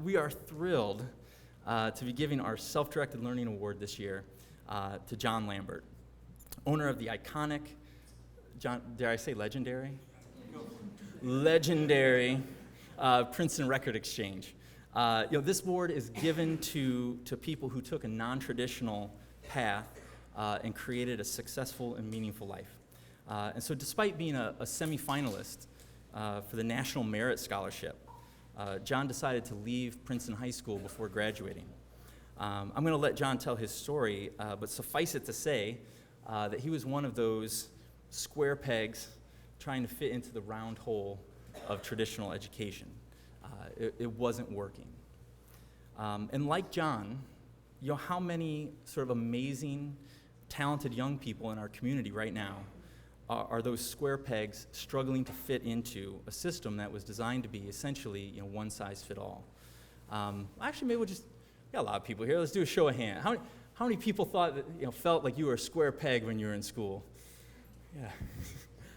we are thrilled to be giving our Self-Directed Learning Award this year to John Lambert, owner of the iconic, dare I say legendary? Legendary Princeton Record Exchange. This award is given to people who took a non-traditional path and created a successful and meaningful life. And so despite being a semi-finalist for the National Merit Scholarship, John decided to leave Princeton High School before graduating. I'm going to let John tell his story, but suffice it to say that he was one of those square pegs trying to fit into the round hole of traditional education. It wasn't working. And like John, how many sort of amazing, talented young people in our community right now are those square pegs struggling to fit into a system that was designed to be essentially, one size fit all. Actually, maybe we'll just, got a lot of people here. Let's do a show of hands. How many people thought that, felt like you were a square peg when you were in school? Yeah.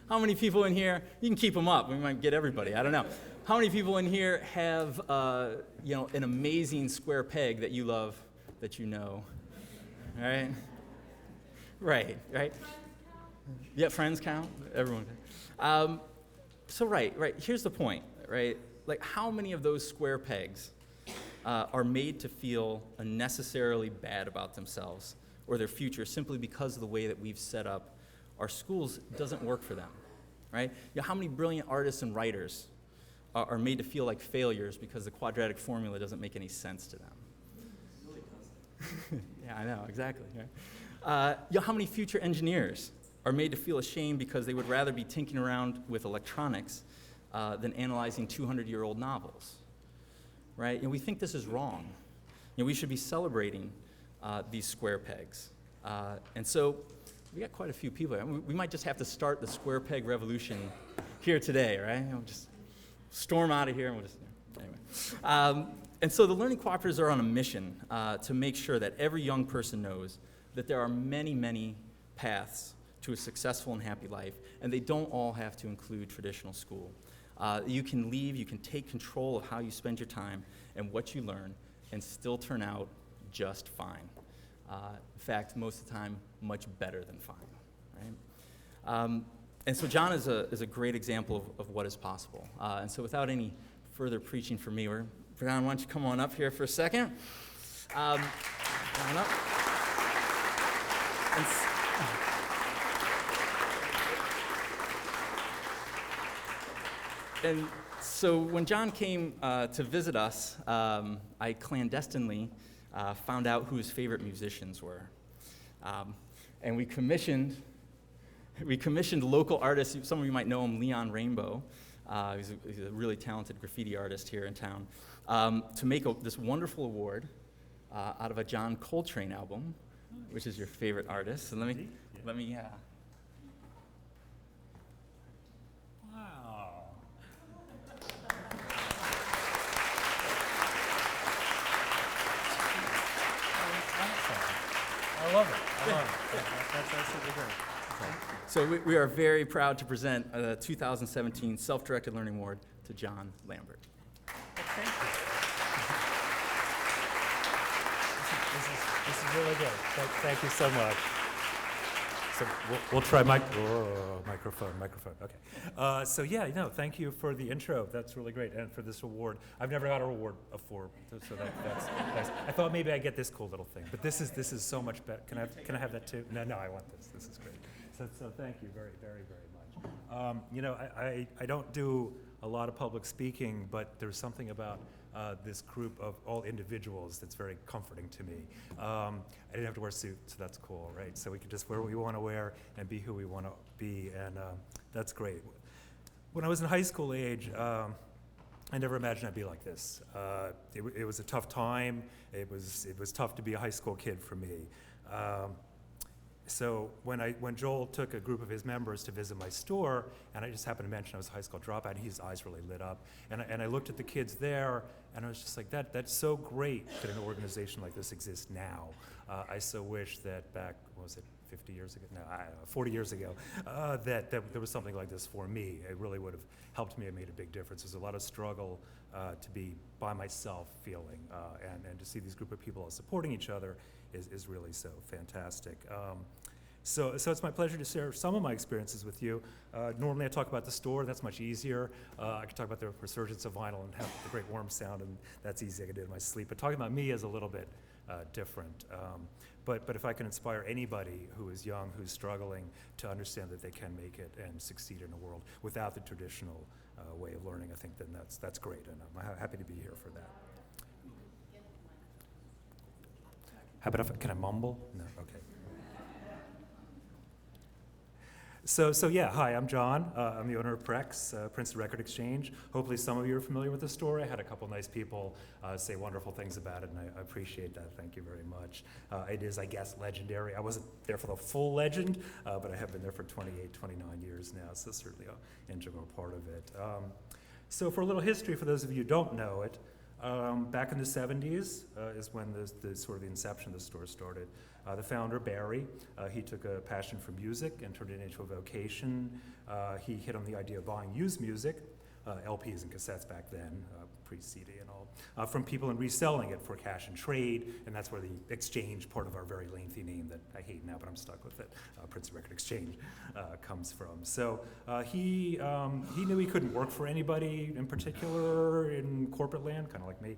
How many people in here, you can keep them up, we might get everybody, I don't know. How many people in here have, an amazing square peg that you love, that you know? All right? Right. Yeah, friends count? Everyone. So right, here's the point, right? Like, how many of those square pegs are made to feel unnecessarily bad about themselves or their future simply because of the way that we've set up our schools doesn't work for them, right? How many brilliant artists and writers are made to feel like failures because the quadratic formula doesn't make any sense to them? It really doesn't. Yeah, I know, exactly. Right? How many future engineers are made to feel ashamed because they would rather be tinkering around with electronics than analyzing 200-year-old novels, right? We think this is wrong. We should be celebrating these square pegs. And so we got quite a few people. We might just have to start the square peg revolution here today, right? Just storm out of here and we'll just, anyway. And so the Learning Cooperatives are on a mission to make sure that every young person knows that there are many, many paths to a successful and happy life, and they don't all have to include traditional school. You can leave, you can take control of how you spend your time and what you learn and still turn out just fine. In fact, most of the time, much better than fine, right? And so John is a great example of what is possible. And so without any further preaching from me, John, why don't you come on up here for a second? Come on up. And so when John came to visit us, I clandestinely found out who his favorite musicians were. And we commissioned local artists. Some of you might know him, Leon Rainbow. He's a really talented graffiti artist here in town, to make this wonderful award out of a John Coltrane album, which is your favorite artist. So let me. Wow. I love it. That's absolutely great. So we are very proud to present the 2017 Self-Directed Learning Award to John Lambert. Thank you. This is really good. Thank you so much. So we'll try microphone. Okay. So yeah, thank you for the intro. That's really great, and for this award. I've never got an award before, so that's nice. I thought maybe I'd get this cool little thing, but this is so much better. Can I have that too? No, I want this. This is great. So thank you very, very, very much. I don't do a lot of public speaking, but there's something about this group of all individuals that's very comforting to me. I didn't have to wear a suit, so that's cool, right? So we could just wear what we want to wear and be who we want to be, and that's great. When I was in high school age, I never imagined I'd be like this. It was a tough time. It was tough to be a high school kid for me. So when Joel took a group of his members to visit my store, and I just happened to mention I was a high school dropout, his eyes really lit up. And I looked at the kids there, and I was just like, that's so great that an organization like this exists now. I so wish that back, 50 years ago, no, I don't know, 40 years ago, that there was something like this for me. It really would have helped me and made a big difference. There's a lot of struggle to be by myself feeling, and to see these group of people all supporting each other is really so fantastic. So it's my pleasure to share some of my experiences with you. Normally I talk about the store, that's much easier. I can talk about the resurgence of vinyl and have the great warm sound, and that's easy, I can do it in my sleep. But talking about me is a little bit different. But if I can inspire anybody who is young, who's struggling, to understand that they can make it and succeed in a world without the traditional way of learning, I think then that's great, and I'm happy to be here for that. How about can I mumble? No, okay. So yeah, hi, I'm John. I'm the owner of Prex, Princeton Record Exchange. Hopefully some of you are familiar with the store. I had a couple nice people say wonderful things about it, and I appreciate that. Thank you very much. It is, I guess, legendary. I wasn't there for the full legend, but I have been there for 28, 29 years now, so certainly an integral part of it. So for a little history, for those of you who don't know it, back in the 70s is when the sort of the inception of the store started. The founder, Barry, he took a passion for music and turned it into a vocation. He hit on the idea of buying used music, LPs and cassettes back then, pre-CD and all, from people and reselling it for cash and trade, and that's where the exchange part of our very lengthy name that I hate now, but I'm stuck with it, Princeton Record Exchange, comes from. So he knew he couldn't work for anybody in particular in corporate land, kind of like me,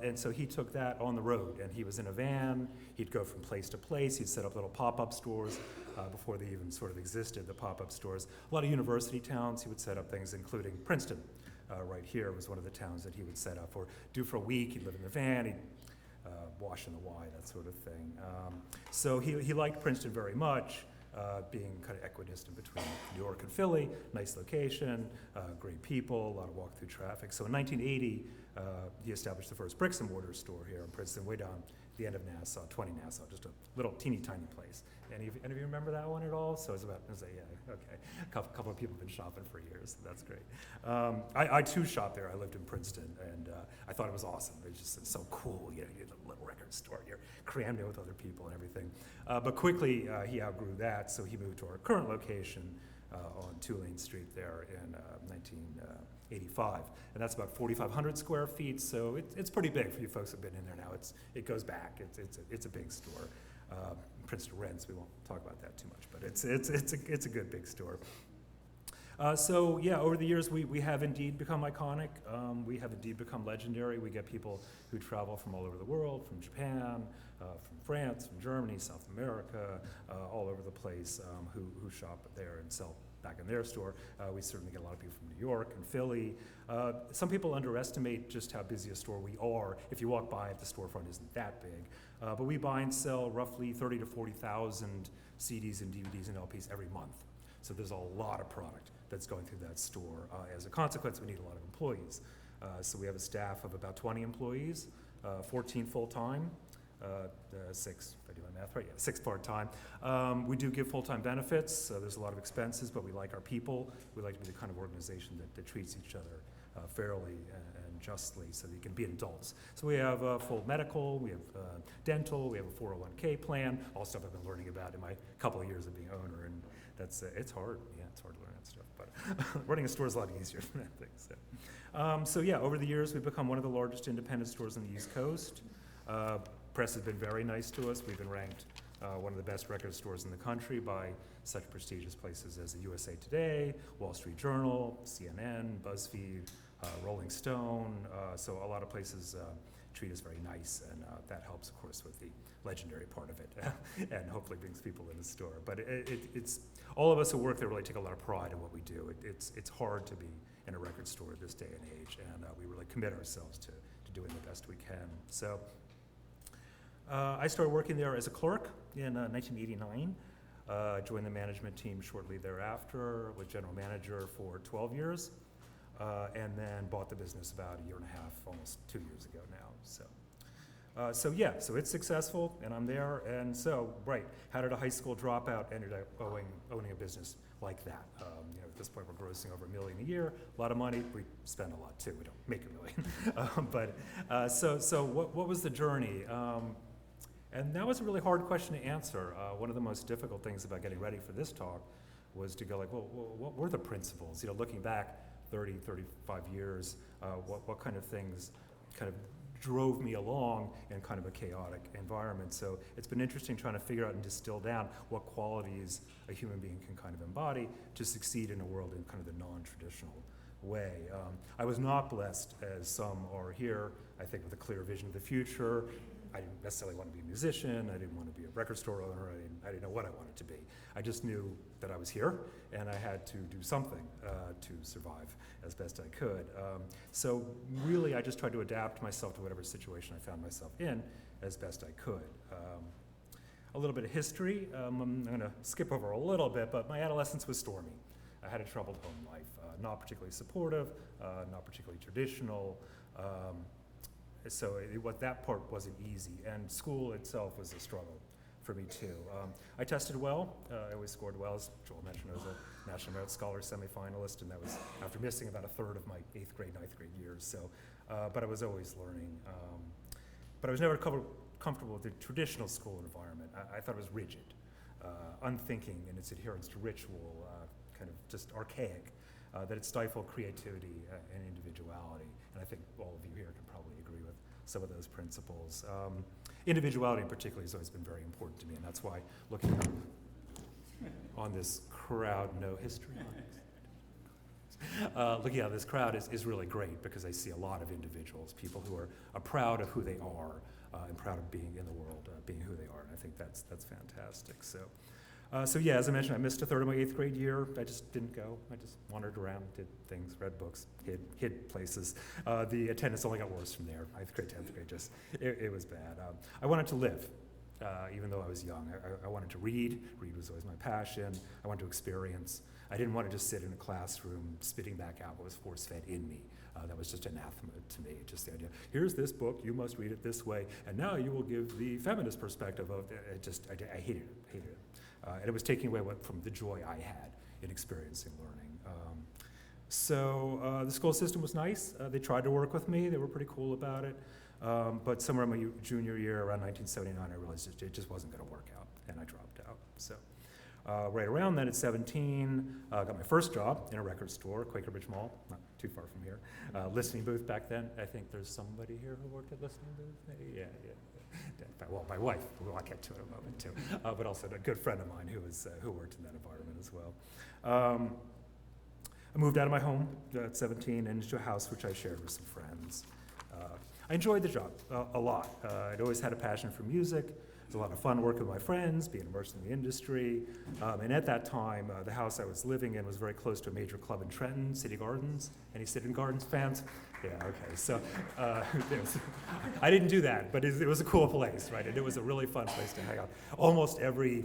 and so he took that on the road, and he was in a van. He'd go from place to place. He'd set up little pop-up stores before they even sort of existed, the pop-up stores. A lot of university towns, he would set up things, including Princeton. Right here was one of the towns that he would set up, or do for a week. He'd live in the van, he'd wash in the Y, that sort of thing. So he liked Princeton very much, being kind of equidistant between New York and Philly, nice location, great people, a lot of walk-through traffic. So in 1980, he established the first bricks and mortar store here in Princeton, way down the end of Nassau, 20 Nassau, just a little teeny tiny place. Any of you remember that one at all? So it was yeah, okay. A couple of people have been shopping for years, so that's great. I too shopped there. I lived in Princeton, and I thought it was awesome. It was just so cool. You get a little record store, you're crammed in with other people and everything. But quickly, he outgrew that, so he moved to our current location on Tulane Street there in 1985. And that's about 4,500 square feet, so it's pretty big for you folks who've been in there now. It goes back. It's a big store. Princeton rents, we won't talk about that too much, but it's a good big store. So yeah, over the years we have indeed become iconic. We have indeed become legendary. We get people who travel from all over the world, from Japan, from France, from Germany, South America, all over the place, who shop there and sell back in their store. We certainly get a lot of people from New York and Philly. Some people underestimate just how busy a store we are. If you walk by it, the storefront isn't that big. But we buy and sell roughly 30 to 40,000 CDs and DVDs and LPs every month. So there's a lot of product that's going through that store. As a consequence, we need a lot of employees. So we have a staff of about 20 employees, 14 full-time, 6, if I do my math right, yeah, 6 part-time. We do give full-time benefits, so there's a lot of expenses, but we like our people. We like to be the kind of organization that treats each other fairly and justly so that you can be adults. So we have full medical, we have dental, we have a 401k plan, all stuff I've been learning about in my couple of years of being owner, and that's, it's hard. Yeah, it's hard to learn that stuff, but running a store is a lot easier than that thing. So yeah, over the years, we've become one of the largest independent stores on the East Coast. Press has been very nice to us. We've been ranked one of the best record stores in the country by such prestigious places as the USA Today, Wall Street Journal, CNN, BuzzFeed, Rolling Stone. So a lot of places treat us very nice, and that helps, of course, with the legendary part of it, and hopefully brings people in the store. But it's all of us who work there really take a lot of pride in what we do. It's hard to be in a record store this day and age, and we really commit ourselves to doing the best we can. So I started working there as a clerk in 1989. Joined the management team shortly thereafter, was general manager for 12 years, and then bought the business about a year and a half, almost 2 years ago now. So yeah, so it's successful, and I'm there. And so, right, how did a high school dropout ended up owning a business like that? At this point, we're grossing over $1 million a year, a lot of money. We spend a lot too. We don't make $1 million. So what was the journey? And that was a really hard question to answer. One of the most difficult things about getting ready for this talk was to go like, well, what were the principles? Looking back 30, 35 years, what kind of things kind of drove me along in kind of a chaotic environment. So it's been interesting trying to figure out and distill down what qualities a human being can kind of embody to succeed in a world in kind of the non-traditional way. I was not blessed, as some are here, I think, with a clear vision of the future. I didn't necessarily want to be a musician. I didn't want to be a record store owner. I didn't know what I wanted to be. I just knew that I was here, and I had to do something to survive as best I could. So really, I just tried to adapt myself to whatever situation I found myself in as best I could. A little bit of history. I'm going to skip over a little bit, but my adolescence was stormy. I had a troubled home life, not particularly supportive, not particularly traditional. So that part wasn't easy, and school itself was a struggle for me too. I tested well. I always scored well. As Joel mentioned, I was a National Merit Scholar semifinalist, and that was after missing about a third of my 8th grade, 9th grade years. So, but I was always learning. But I was never comfortable with the traditional school environment. I thought it was rigid, unthinking in its adherence to ritual, kind of just archaic, that it stifled creativity and individuality. And I think all of you here can probably agree with some of those principles. Individuality in particular has always been very important to me, and that's why looking on this crowd, no history on it. Looking at this crowd is really great because I see a lot of individuals, people who are proud of who they are and proud of being in the world, being who they are, and I think that's fantastic. So yeah, as I mentioned, I missed a third of my 8th grade year. I just didn't go. I just wandered around, did things, read books, hid places. The attendance only got worse from there. 9th grade, 10th grade, it was bad. I wanted to live, even though I was young. I wanted to read. Read was always my passion. I wanted to experience. I didn't want to just sit in a classroom spitting back out what was force-fed in me. That was just anathema to me, just the idea, here's this book, you must read it this way, and now you will give the feminist perspective of it. I hated it. And it was taking away from the joy I had in experiencing learning. So the school system was nice. They tried to work with me. They were pretty cool about it. But somewhere in my junior year, around 1979, I realized it just wasn't going to work out, and I dropped out. So right around then, at 17, I got my first job in a record store, Quaker Bridge Mall, not too far from here. Listening booth back then. I think there's somebody here who worked at listening booth, maybe? Yeah. Well, my wife, I'll get to it in a moment too, but also a good friend of mine who worked in that environment as well. I moved out of my home at 17 and into a house which I shared with some friends. I enjoyed the job a lot. I'd always had a passion for music. It was a lot of fun working with my friends, being immersed in the industry. And at that time, the house I was living in was very close to a major club in Trenton, City Gardens. Any City Gardens fans? Yeah, okay. So I didn't do that, but it was a cool place, right? And it was a really fun place to hang out. Almost every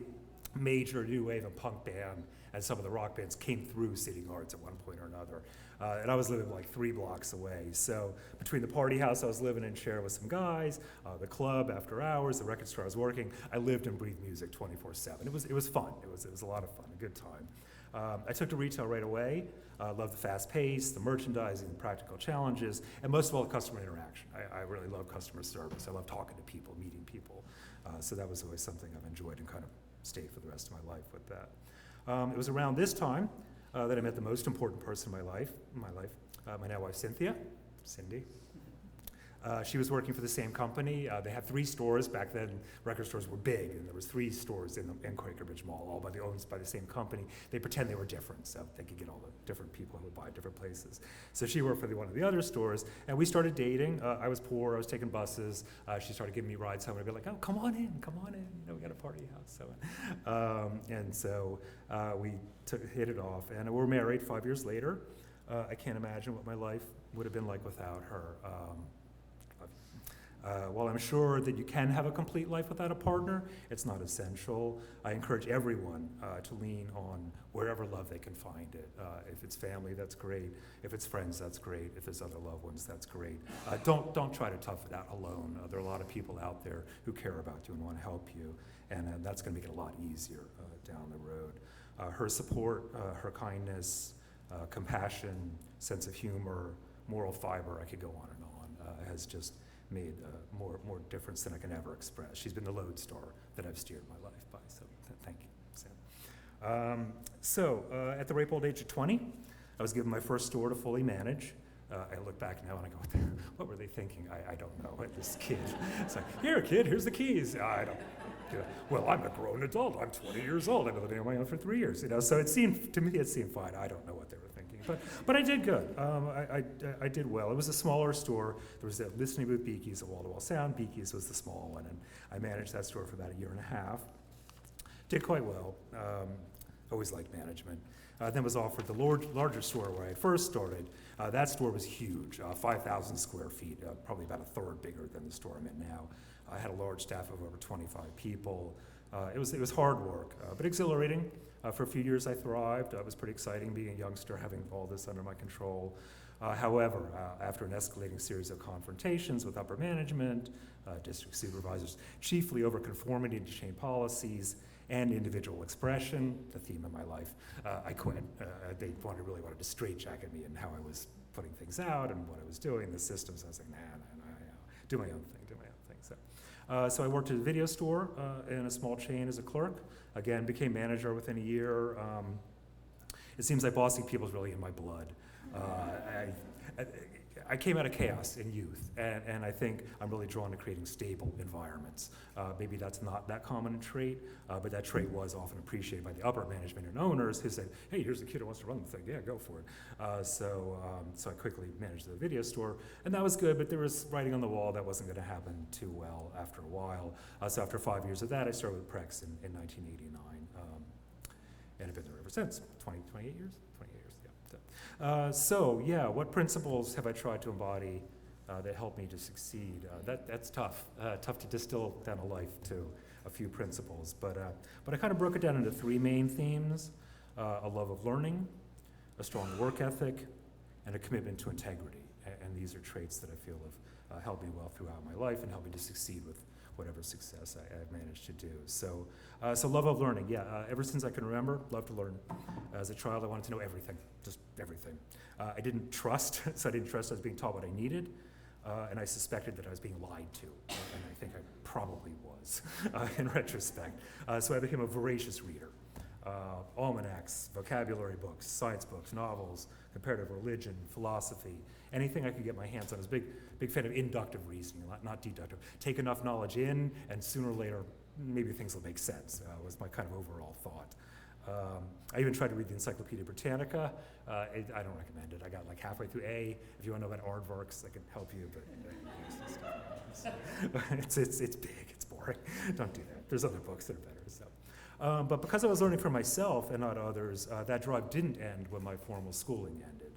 major new wave of punk band and some of the rock bands came through City Gardens at one point or another. And I was living like 3 blocks away. So between the party house I was living in, sharing with some guys, the club after hours, the record store I was working, I lived and breathed music 24/7. It was fun. It was a lot of fun, a good time. I took to retail right away. Loved the fast pace, the merchandising, the practical challenges, and most of all, the customer interaction. I really love customer service. I love talking to people, meeting people. So that was always something I've enjoyed and kind of stayed for the rest of my life with that. It was around this time that I met the most important person in my life, my now wife, Cynthia, Cindy. She was working for the same company. They had 3 stores. Back then, record stores were big, and there was 3 stores in Quaker Bridge Mall, all owned by the same company. They pretend they were different, so they could get all the different people who would buy different places. So she worked for one of the other stores, and we started dating. I was poor. I was taking buses. She started giving me rides home. I'd be like, "Oh, come on in. We got a party house." So we hit it off, and we're married 5 years later. I can't imagine what my life would have been like without her. While I'm sure that you can have a complete life without a partner, it's not essential. I encourage everyone to lean on wherever love they can find it. If it's family, that's great. If it's friends, that's great. If there's other loved ones, that's great. Don't try to tough it out alone. There are a lot of people out there who care about you and want to help you, and that's going to make it a lot easier down the road. Her support, her kindness, compassion, sense of humor, moral fiber, I could go on and on, has just made more difference than I can ever express. She's been the lodestar that I've steered my life by, so thank you, Sam. At the ripe old age of 20, I was given my first store to fully manage. I look back now and I go, what were they thinking? I don't know. This kid, it's like, here, kid, here's the keys. I don't. Well, I'm a grown adult. I'm 20 years old. I've been living on my own for 3 years. So it seemed fine. I don't know what they were thinking, but I did good. I did well. It was a smaller store. There was that listening booth, Beaky's, a wall-to-wall sound. Beaky's was the small one, and I managed that store for about a year and a half. Did quite well. Always liked management. Then was offered the larger store where I first started. That store was huge, 5,000 square feet, probably about a third bigger than the store I'm in now. I had a large staff of over 25 people. It was hard work, but exhilarating. For a few years I thrived. It was pretty exciting being a youngster, having all this under my control. However, after an escalating series of confrontations with upper management, district supervisors, chiefly over conformity to chain policies, and individual expression, the theme of my life, I quit. They really wanted to straitjacket me in how I was putting things out and what I was doing, the systems. I was like, nah, do my own thing. So I worked at a video store in a small chain as a clerk. Again, became manager within a year. It seems like bossing people is really in my blood. I came out of chaos in youth, and I think I'm really drawn to creating stable environments. Maybe that's not that common a trait, but that trait was often appreciated by the upper management and owners who said, hey, here's a kid who wants to run the thing, yeah, go for it. So I quickly managed the video store, and that was good, but there was writing on the wall that wasn't going to happen too well after a while. So after 5 years of that, I started with Prex in 1989, and I've been there ever since, 28 years? What principles have I tried to embody that help me to succeed? That's tough. Tough to distill down a life to a few principles, but I kind of broke it down into three main themes: a love of learning, a strong work ethic, and a commitment to integrity. And these are traits that I feel have helped me well throughout my life and helped me to succeed with whatever success I've managed to do. So love of learning, ever since I can remember, love to learn. As a child, I wanted to know everything, just everything. I didn't trust, so I didn't trust I was being taught what I needed, and I suspected that I was being lied to, and I think I probably was, in retrospect. So I became a voracious reader. Almanacs, vocabulary books, science books, novels, comparative religion, philosophy, anything I could get my hands on. I was a big fan of inductive reasoning, not deductive. Take enough knowledge in, and sooner or later, maybe things will make sense, was my kind of overall thought. I even tried to read the Encyclopedia Britannica. I don't recommend it. I got like halfway through A. If you want to know about aardvarks, I can help you, but it's big, it's boring. Don't do that. There's other books that are better. But because I was learning for myself and not others, that drive didn't end when my formal schooling ended.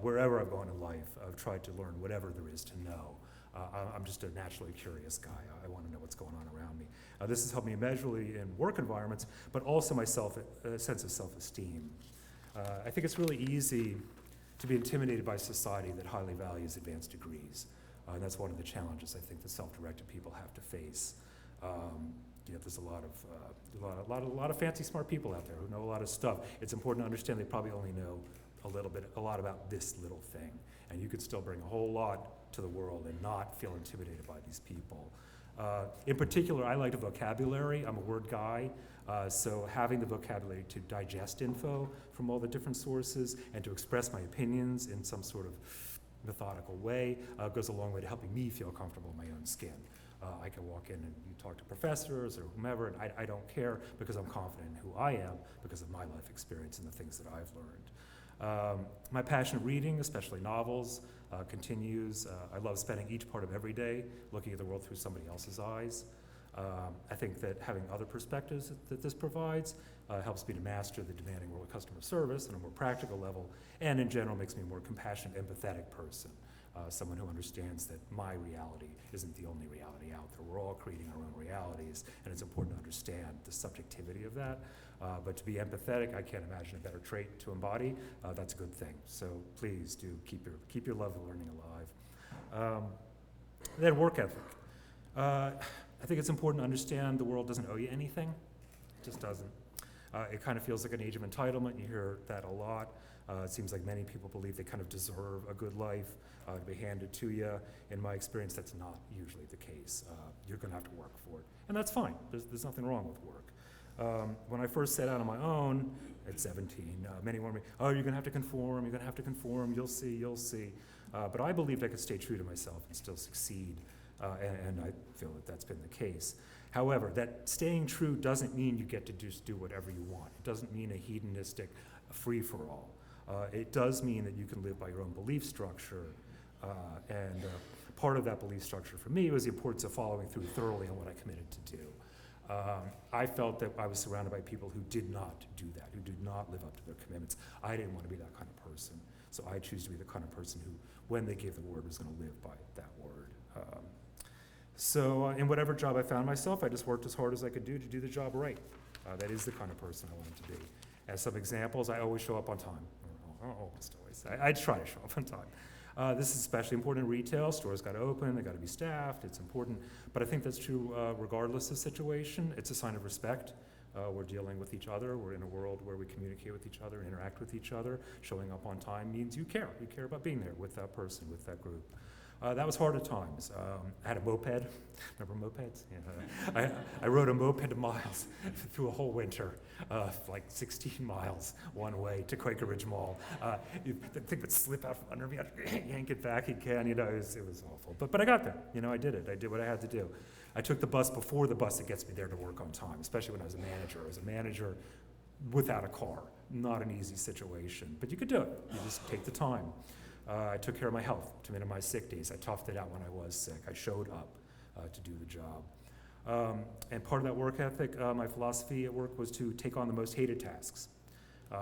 Wherever I've gone in life, I've tried to learn whatever there is to know. I'm just a naturally curious guy. I want to know what's going on around me. This has helped me immeasurably in work environments, but also my sense of self-esteem. I think it's really easy to be intimidated by society that highly values advanced degrees. And that's one of the challenges I think the self-directed people have to face. There's a lot of fancy, smart people out there who know a lot of stuff. It's important to understand they probably only know a lot about this little thing. And you could still bring a whole lot to the world and not feel intimidated by these people. In particular, I like the vocabulary. I'm a word guy. So having the vocabulary to digest info from all the different sources and to express my opinions in some sort of methodical way goes a long way to helping me feel comfortable in my own skin. I can walk in and you talk to professors or whomever, and I don't care because I'm confident in who I am because of my life experience and the things that I've learned. My passion of reading, especially novels, continues. I love spending each part of every day looking at the world through somebody else's eyes. I think that having other perspectives that this provides helps me to master the demanding world of customer service on a more practical level, and in general makes me a more compassionate, empathetic person. Someone who understands that my reality isn't the only reality out there. We're all creating our own realities, and it's important to understand the subjectivity of that. But to be empathetic, I can't imagine a better trait to embody. That's a good thing. So please do keep your love of learning alive. Then work ethic. I think it's important to understand the world doesn't owe you anything. It just doesn't. It kind of feels like an age of entitlement. You hear that a lot. It seems like many people believe they kind of deserve a good life to be handed to you. In my experience, that's not usually the case. You're going to have to work for it, and that's fine. There's nothing wrong with work. When I first set out on my own at 17, many warned me, oh, you're going to have to conform, you're going to have to conform, you'll see, you'll see. But I believed I could stay true to myself and still succeed, and I feel that that's been the case. However, that staying true doesn't mean you get to just do whatever you want. It doesn't mean a hedonistic free-for-all. It does mean that you can live by your own belief structure, and part of that belief structure for me was the importance of following through thoroughly on what I committed to do. I felt that I was surrounded by people who did not do that, who did not live up to their commitments. I didn't want to be that kind of person, so I choose to be the kind of person who, when they gave the word, was going to live by that word. So in whatever job I found myself, I just worked as hard as I could do to do the job right. That is the kind of person I wanted to be. As some examples, I always show up on time. Almost always. I try to show up on time. This is especially important in retail. Stores got to open, they got to be staffed. It's important. But I think that's true regardless of situation. It's a sign of respect. We're dealing with each other. We're in a world where we communicate with each other, interact with each other. Showing up on time means you care. You care about being there with that person, with that group. That was hard at times. I had a moped. Remember mopeds? Yeah. I rode a moped miles through a whole winter, like 16 miles one way to Quaker Ridge Mall. The thing would slip out from under me. I'd yank it back again. It was awful. But I got there. I did it. I did what I had to do. I took the bus before the bus that gets me there to work on time, especially when I was a manager. I was a manager without a car. Not an easy situation, but you could do it. You just take the time. I took care of my health to minimize sick days. I toughed it out when I was sick. I showed up to do the job. And part of that work ethic, my philosophy at work was to take on the most hated tasks,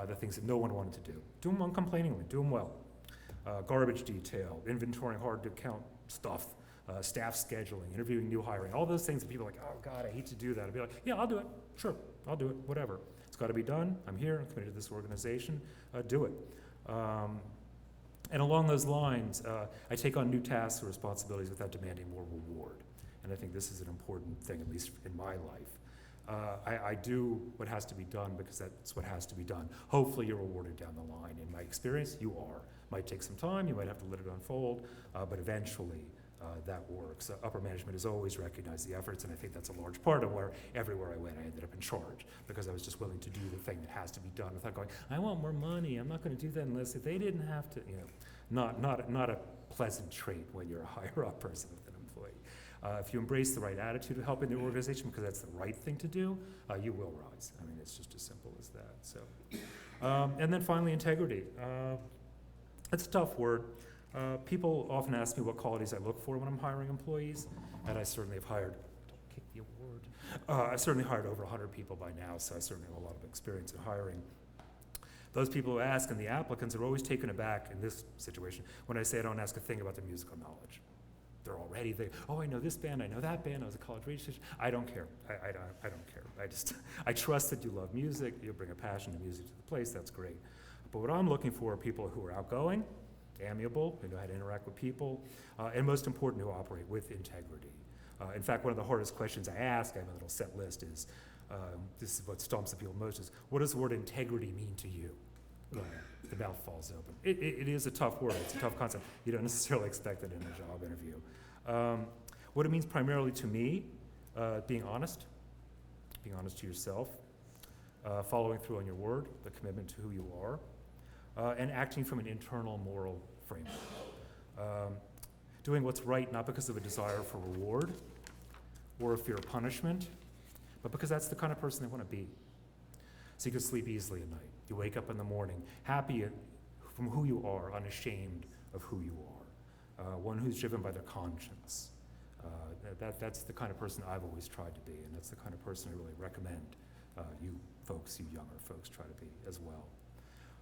the things that no one wanted to do. Do them uncomplainingly, do them well. Garbage detail, inventorying hard to count stuff, staff scheduling, interviewing new hiring, all those things that people are like, oh God, I hate to do that. I'd be like, yeah, I'll do it. Sure, I'll do it, whatever. It's got to be done. I'm here, I'm committed to this organization. Do it. And along those lines, I take on new tasks or responsibilities without demanding more reward. And I think this is an important thing, at least in my life. I do what has to be done because that's what has to be done. Hopefully you're rewarded down the line. In my experience, you are. Might take some time, you might have to let it unfold, but eventually that works. Upper management has always recognized the efforts, and I think that's a large part of where everywhere I went, I ended up in charge, because I was just willing to do the thing that has to be done without going, I want more money, I'm not going to do that unless if they didn't have to, not a pleasant trait when you're a higher up person with an employee. If you embrace the right attitude of helping the organization because that's the right thing to do, you will rise. I mean, it's just as simple as that. So, and then finally, integrity. It's a tough word. People often ask me what qualities I look for when I'm hiring employees, and I certainly have hired, don't kick the award, I've certainly hired over 100 people by now, so I certainly have a lot of experience in hiring. Those people who ask and the applicants are always taken aback in this situation when I say I don't ask a thing about their musical knowledge. They're already there. Oh, I know this band, I know that band, I was a college radio station. I don't care. I don't care. I trust that you love music, you bring a passion to music to the place, that's great. But what I'm looking for are people who are outgoing, amiable, who know how to interact with people, and most important, who operate with integrity. In fact, one of the hardest questions I ask, I have a little set list, is, this is what stumps the people most, is what does the word integrity mean to you? The mouth falls open. It is a tough word, it's a tough concept. You don't necessarily expect it in a job interview. What it means primarily to me, being honest to yourself, following through on your word, the commitment to who you are, and acting from an internal moral framework. Doing what's right not because of a desire for reward or a fear of punishment, but because that's the kind of person they want to be. So you can sleep easily at night. You wake up in the morning happy from who you are, unashamed of who you are. One who's driven by their conscience. That's the kind of person I've always tried to be, and that's the kind of person I really recommend you younger folks try to be as well.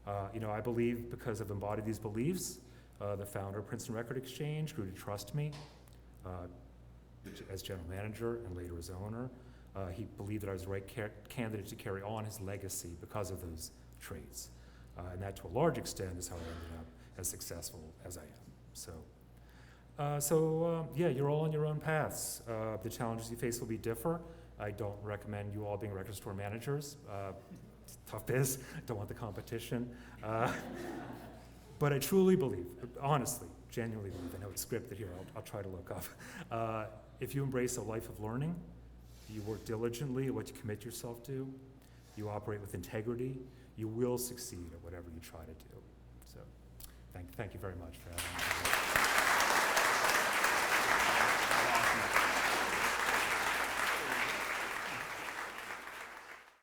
I believe because I've embodied these beliefs, the founder of Princeton Record Exchange grew to trust me as general manager and later as owner. He believed that I was the right candidate to carry on his legacy because of those traits. And that, to a large extent, is how I ended up as successful as I am. So, you're all on your own paths. The challenges you face will be different. I don't recommend you all being record store managers. it's tough biz. Don't want the competition. But I truly believe, honestly, genuinely believe, I know it's scripted here, I'll try to look up. If you embrace a life of learning, you work diligently at what you commit yourself to, you operate with integrity, you will succeed at whatever you try to do. So thank you very much for having me.